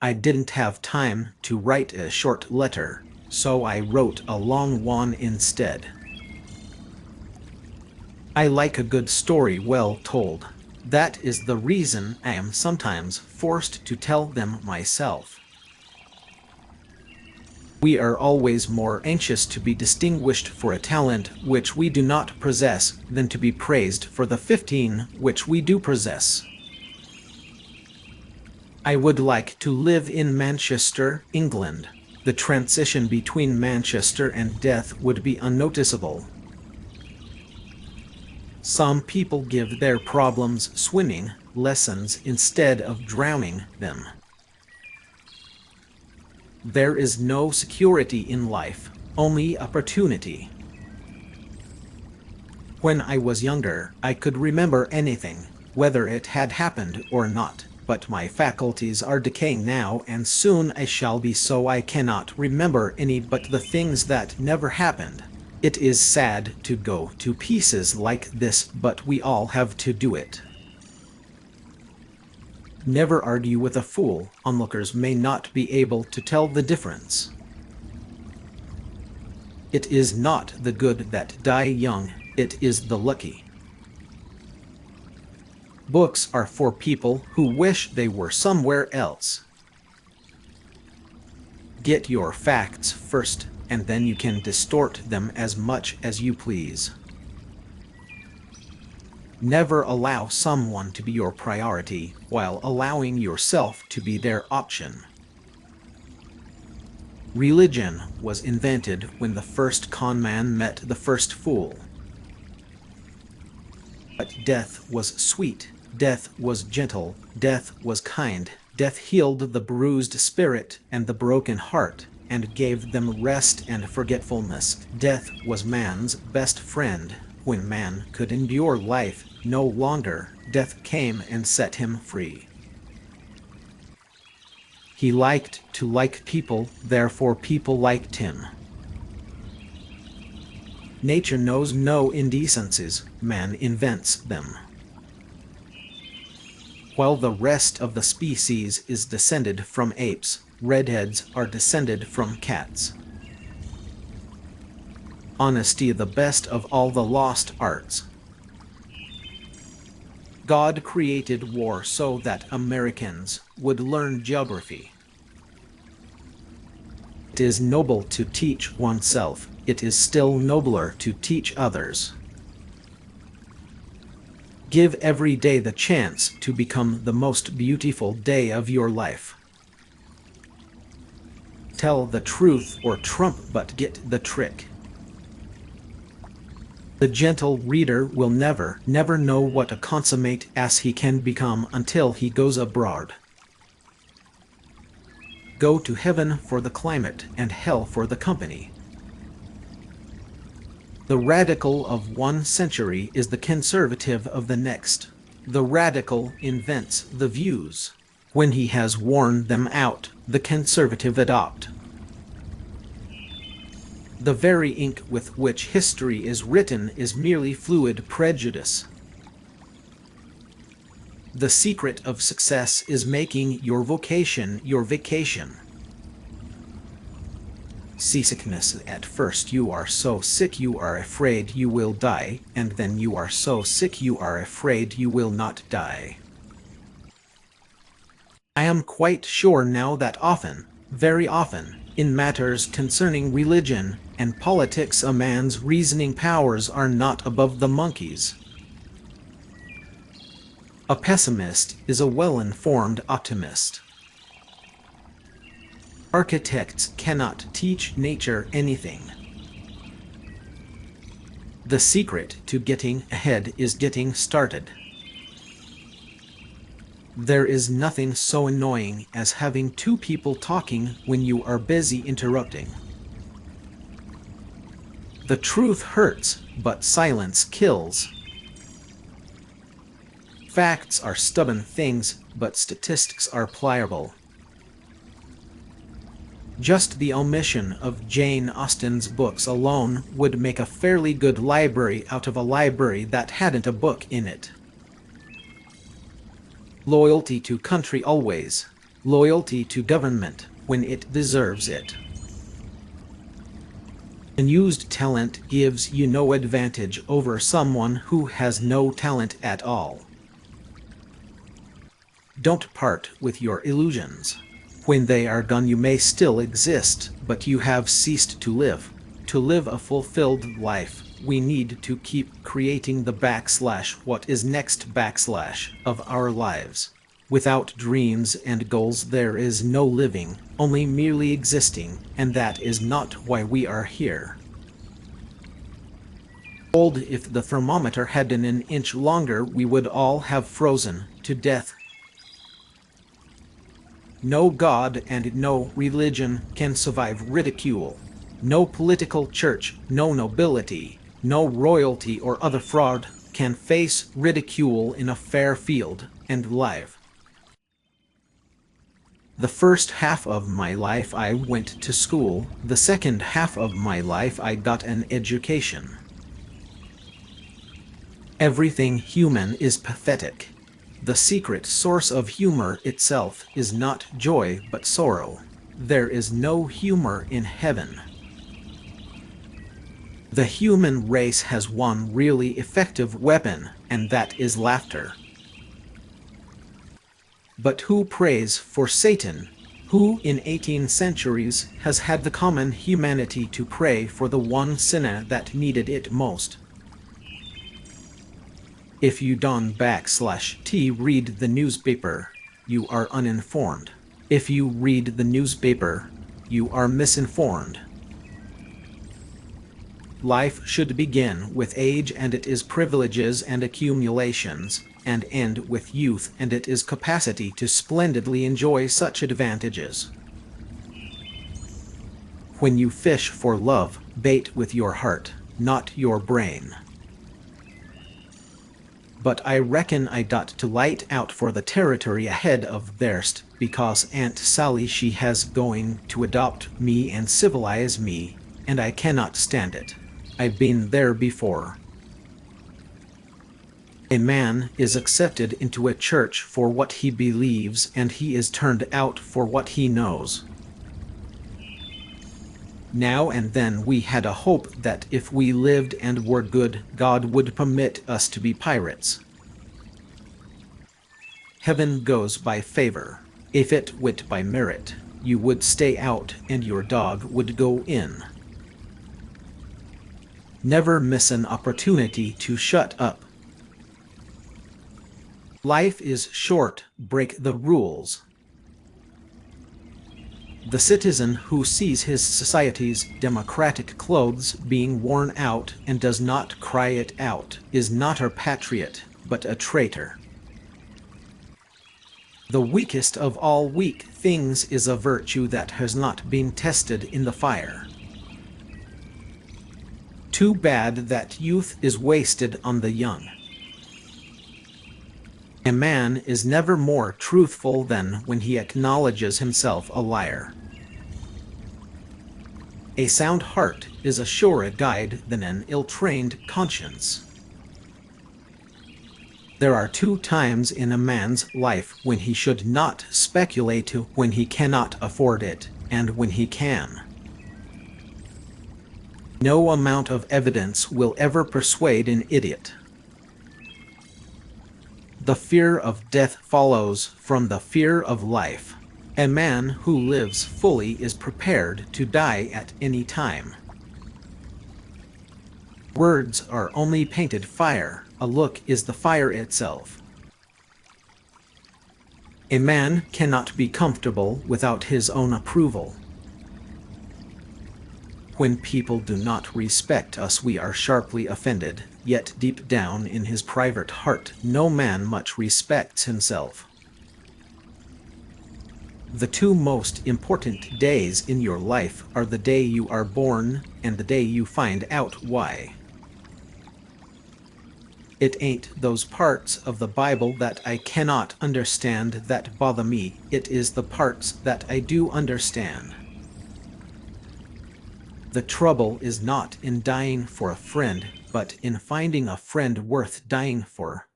I didn't have time to write a short letter, so I wrote a long one instead. I like a good story well told. That is the reason I am sometimes forced to tell them myself. We are always more anxious to be distinguished for a talent which we do not possess than to be praised for the 15 which we do possess. I would like to live in Manchester, England. The transition between Manchester and death would be unnoticeable. Some people give their problems swimming lessons instead of drowning them. There is no security in life, only opportunity. When I was younger, I could remember anything, whether it had happened or not, but my faculties are decaying now, and soon I shall be so I cannot remember any but the things that never happened. It is sad to go to pieces like this, but we all have to do it. Never argue with a fool. Onlookers may not be able to tell the difference. It is not the good that die young, it is the lucky. Books are for people who wish they were somewhere else. Get your facts first, and then you can distort them as much as you please. Never allow someone to be your priority while allowing yourself to be their option. Religion was invented when the first con man met the first fool. But death was sweet, death was gentle, death was kind, death healed the bruised spirit and the broken heart, and gave them rest and forgetfulness. Death was man's best friend. When man could endure life no longer, death came and set him free. He liked to like people, therefore people liked him. Nature knows no indecencies, man invents them. While the rest of the species is descended from apes, redheads are descended from cats. Honesty the best of all the lost arts. God created war so that Americans would learn geography. It is noble to teach oneself. It is still nobler to teach others. Give every day the chance to become the most beautiful day of your life. Tell the truth or trump, but get the trick. The gentle reader will never know what a consummate ass he can become until he goes abroad. Go to heaven for the climate and hell for the company. The radical of one century is the conservative of the next. The radical invents the views. When he has worn them out, the conservative adopt. The very ink with which history is written is merely fluid prejudice. The secret of success is making your vocation your vacation. Seasickness. At first you are so sick you are afraid you will die, and then you are so sick you are afraid you will not die. I am quite sure now that often, very often, in matters concerning religion and politics a man's reasoning powers are not above the monkey's. A pessimist is a well-informed optimist. Architects cannot teach nature anything. The secret to getting ahead is getting started. There is nothing so annoying as having two people talking when you are busy interrupting. The truth hurts, but silence kills. Facts are stubborn things, but statistics are pliable. Just the omission of Jane Austen's books alone would make a fairly good library out of a library that hadn't a book in it. Loyalty to country always. loyalty to government when it deserves it. Unused talent gives you no advantage over someone who has no talent at all. Don't part with your illusions. When they are gone, you may still exist, but you have ceased to live. To live a fulfilled life, we need to keep creating the what is next of our lives. Without dreams and goals, there is no living, only merely existing, and that is not why we are here. If the thermometer had been an inch longer, we would all have frozen to death. No God and no religion can survive ridicule. No political church, no nobility, no royalty or other fraud can face ridicule in a fair field and live. The first half of my life I went to school, the second half of my life I got an education. Everything human is pathetic. The secret source of humor itself is not joy but sorrow. There is no humor in heaven. The human race has one really effective weapon, and that is laughter. But who prays for Satan? Who in 18 centuries has had the common humanity to pray for the one sinner that needed it most? If you don't read the newspaper, you are uninformed. If you read the newspaper, you are misinformed. Life should begin with age and it is privileges and accumulations, and end with youth and it is capacity to splendidly enjoy such advantages. When you fish for love, bait with your heart, not your brain. But I reckon I got to light out for the territory ahead of thirst, because Aunt Sally she has going to adopt me and civilize me, and I cannot stand it. I've been there before. A man is accepted into a church for what he believes, and he is turned out for what he knows. Now and then we had a hope that if we lived and were good, God would permit us to be pirates. Heaven goes by favor. If it went by merit, you would stay out and your dog would go in. Never miss an opportunity to shut up. Life is short, break the rules. The citizen who sees his society's democratic clothes being worn out and does not cry it out is not a patriot, but a traitor. The weakest of all weak things is a virtue that has not been tested in the fire. Too bad that youth is wasted on the young. A man is never more truthful than when he acknowledges himself a liar. A sound heart is a surer guide than an ill-trained conscience. There are 2 times in a man's life when he should not speculate, when he cannot afford it, and when he can. No amount of evidence will ever persuade an idiot. The fear of death follows from the fear of life. A man who lives fully is prepared to die at any time. Words are only painted fire, a look is the fire itself. A man cannot be comfortable without his own approval. When people do not respect us, we are sharply offended, yet deep down in his private heart, no man much respects himself. The 2 most important days in your life are the day you are born and the day you find out why. It ain't those parts of the Bible that I cannot understand that bother me, it is the parts that I do understand. The trouble is not in dying for a friend, but in finding a friend worth dying for.